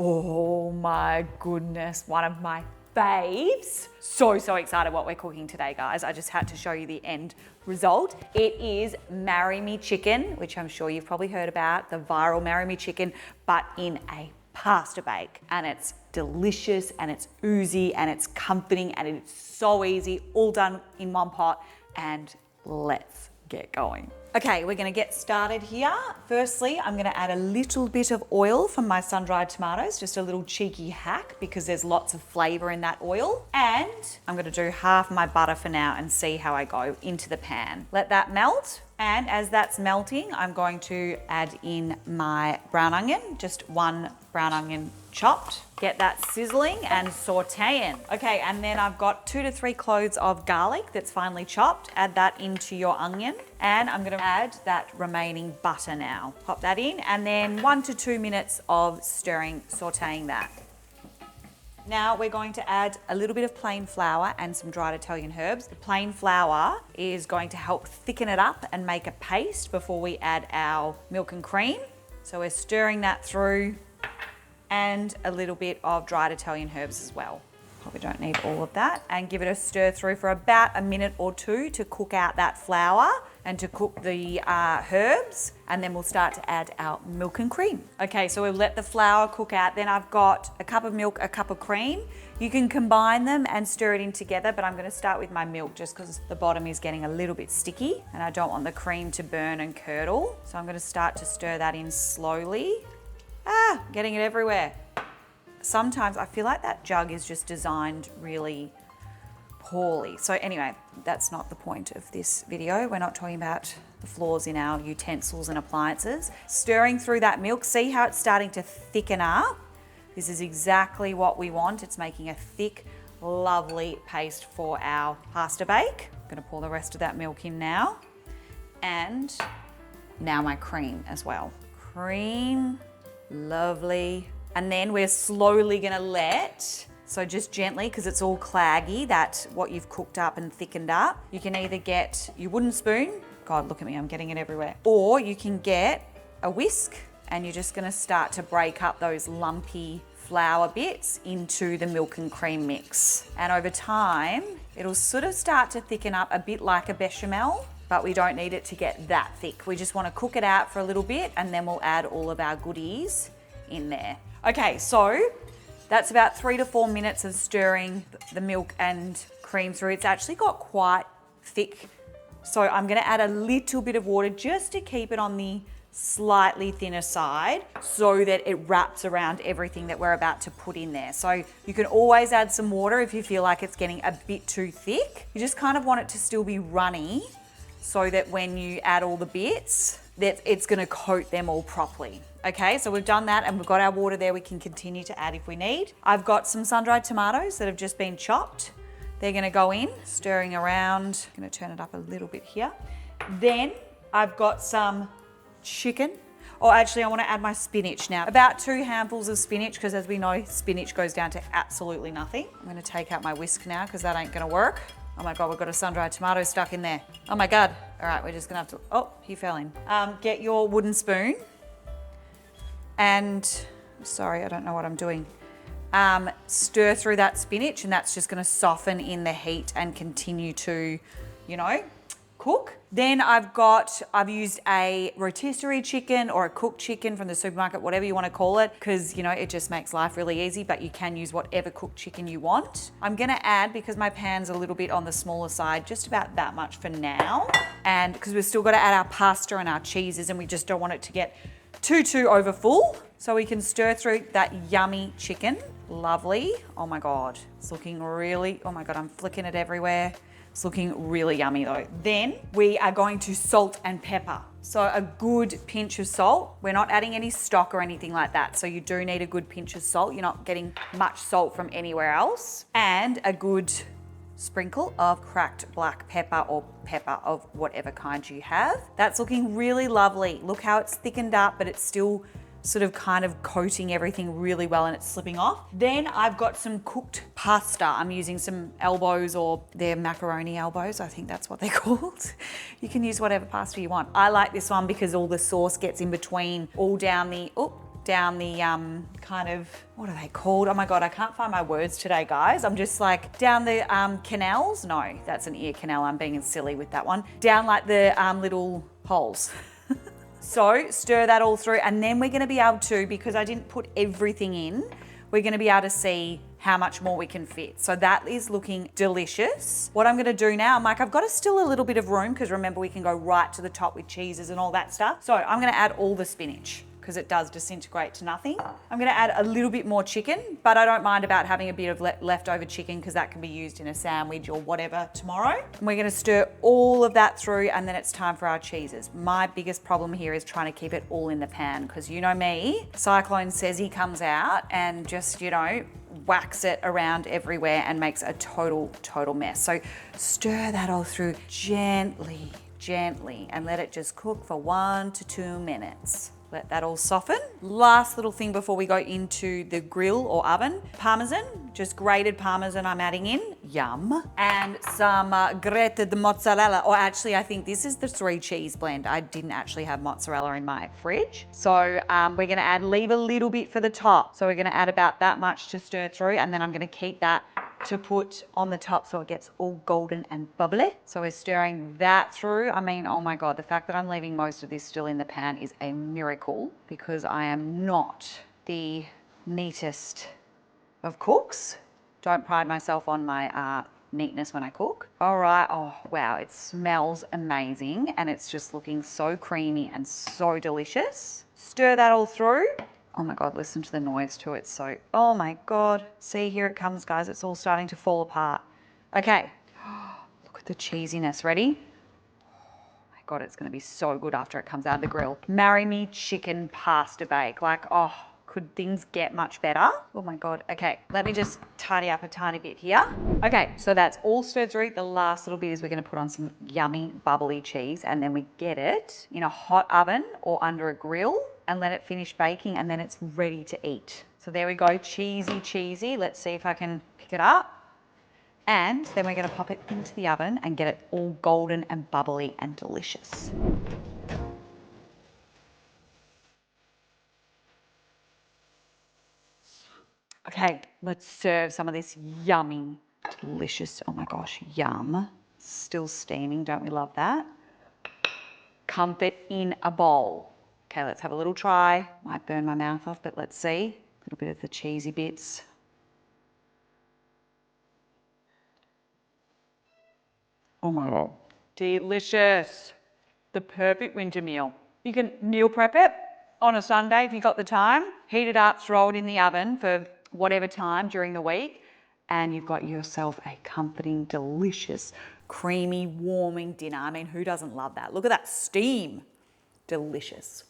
Oh my goodness, one of my faves. So excited what we're cooking today, guys. I just had to show you the end result. It is Marry Me Chicken, which I'm sure you've probably heard about, the viral Marry Me Chicken, but in a pasta bake. And it's delicious and it's oozy and it's comforting and it's so easy, all done in one pot. And let's get going. Okay, we're gonna get started here. Firstly, I'm gonna add a little bit of oil from my sun-dried tomatoes, just a little cheeky hack because there's lots of flavor in that oil. And I'm gonna do half my butter for now and see how I go into the pan. Let that melt. And as that's melting, I'm going to add in my brown onion, just one brown onion chopped. Get that sizzling and sautéing. Okay, and then I've got 2 to 3 cloves of garlic that's finely chopped. Add that into your onion. And I'm gonna add that remaining butter now. Pop that in and then 1 to 2 minutes of stirring, sautéing that. Now we're going to add a little bit of plain flour and some dried Italian herbs. The plain flour is going to help thicken it up and make a paste before we add our milk and cream. So we're stirring that through, and a little bit of dried Italian herbs as well. Probably don't need all of that. And give it a stir through for about a minute or two to cook out that flour and to cook the herbs, and then we'll start to add our milk and cream. Okay, so we've let the flour cook out. Then I've got a cup of milk, a cup of cream. You can combine them and stir it in together, but I'm gonna start with my milk just because the bottom is getting a little bit sticky and I don't want the cream to burn and curdle. So I'm gonna start to stir that in slowly. Getting it everywhere. Sometimes I feel like that jug is just designed really poorly. So anyway, that's not the point of this video. We're not talking about the flaws in our utensils and appliances. Stirring through that milk, see how it's starting to thicken up? This is exactly what we want. It's making a thick, lovely paste for our pasta bake. I'm gonna pour the rest of that milk in now. And now my cream as well. Cream, lovely. And then we're slowly gonna let, so just gently, because it's all claggy, that what you've cooked up and thickened up. You can either get your wooden spoon, God, look at me, I'm getting it everywhere. Or you can get a whisk and you're just gonna start to break up those lumpy flour bits into the milk and cream mix. And over time, it'll sort of start to thicken up a bit like a bechamel, but we don't need it to get that thick. We just wanna cook it out for a little bit and then we'll add all of our goodies in there. Okay, so that's about 3 to 4 minutes of stirring the milk and cream through. It's actually got quite thick. So I'm gonna add a little bit of water just to keep it on the slightly thinner side so that it wraps around everything that we're about to put in there. So you can always add some water if you feel like it's getting a bit too thick. You just kind of want it to still be runny so that when you add all the bits, that it's gonna coat them all properly. Okay, so we've done that and we've got our water there. We can continue to add if we need. I've got some sun-dried tomatoes that have just been chopped. They're gonna go in, stirring around. I'm gonna turn it up a little bit here. Then I've got some chicken. Oh, actually I wanna add my spinach now. About 2 handfuls of spinach, because as we know, spinach goes down to absolutely nothing. I'm gonna take out my whisk now because that ain't gonna work. Oh my God, we've got a sun-dried tomato stuck in there. Oh my God. All right, we're just gonna have to, oh, he fell in. Get your wooden spoon and, sorry, I don't know what I'm doing. Stir through that spinach and that's just gonna soften in the heat and continue to, you know, cook. Then I've used a rotisserie chicken or a cooked chicken from the supermarket, whatever you want to call it, because you know it just makes life really easy, but you can use whatever cooked chicken you want. I'm gonna add, because my pan's a little bit on the smaller side, just about that much for now. And because we've still got to add our pasta and our cheeses and we just don't want it to get too over full. So we can stir through that yummy chicken. Lovely. Oh my God, it's looking really, oh my God, I'm flicking it everywhere. It's looking really yummy though. Then we are going to salt and pepper. So a good pinch of salt. We're not adding any stock or anything like that. So you do need a good pinch of salt. You're not getting much salt from anywhere else. And a good sprinkle of cracked black pepper or pepper of whatever kind you have. That's looking really lovely. Look how it's thickened up, but it's still sort of kind of coating everything really well and it's slipping off. Then I've got some cooked pasta. I'm using some elbows, or they're macaroni elbows. I think that's what they're called. You can use whatever pasta you want. I like this one because all the sauce gets in between, all down the, down the kind of, what are they called? Oh my God, I can't find my words today, guys. I'm just like down the canals. No, that's an ear canal. I'm being silly with that one. Down like the little holes. So stir that all through, and then we're gonna be able to, because I didn't put everything in, we're gonna be able to see how much more we can fit. So that is looking delicious. What I'm gonna do now, I'm like, I've got still a little bit of room, because remember we can go right to the top with cheeses and all that stuff. So I'm gonna add all the spinach, because it does disintegrate to nothing. I'm gonna add a little bit more chicken, but I don't mind about having a bit of leftover chicken, because that can be used in a sandwich or whatever tomorrow. And we're gonna stir all of that through, and then it's time for our cheeses. My biggest problem here is trying to keep it all in the pan, because you know me, Cyclone says he comes out and just, you know, whacks it around everywhere and makes a total mess. So stir that all through gently, and let it just cook for 1 to 2 minutes. Let that all soften. Last little thing before we go into the grill or oven, parmesan, just grated parmesan I'm adding in, yum. And some grated mozzarella, or actually I think this is the 3 cheese blend. I didn't actually have mozzarella in my fridge. So we're gonna leave a little bit for the top. So we're gonna add about that much to stir through, and then I'm gonna keep that to put on the top so it gets all golden and bubbly. So we're stirring that through. I mean, oh my God, the fact that I'm leaving most of this still in the pan is a miracle, because I am not the neatest of cooks. Don't pride myself on my neatness when I cook. All right, oh wow, it smells amazing, and it's just looking so creamy and so delicious. Stir that all through. Oh my God, listen to the noise too. It's so, oh my God. See, here it comes, guys. It's all starting to fall apart. Okay, look at the cheesiness. Ready? Oh my God, it's gonna be so good after it comes out of the grill. Marry me chicken pasta bake. Like, oh, could things get much better? Oh my God, okay. Let me just tidy up a tiny bit here. Okay, so that's all stirred through. The last little bit is we're gonna put on some yummy, bubbly cheese, and then we get it in a hot oven or under a grill, and let it finish baking, and then it's ready to eat. So there we go, cheesy. Let's see if I can pick it up. And then we're gonna pop it into the oven and get it all golden and bubbly and delicious. Okay, let's serve some of this yummy, delicious, oh my gosh, yum. Still steaming, don't we love that? Comfort in a bowl. Okay, let's have a little try. Might burn my mouth off, but let's see. A little bit of the cheesy bits. Oh my God. Delicious. The perfect winter meal. You can meal prep it on a Sunday if you've got the time. Heat it up, throw it in the oven for whatever time during the week, and you've got yourself a comforting, delicious, creamy, warming dinner. I mean, who doesn't love that? Look at that steam. Delicious.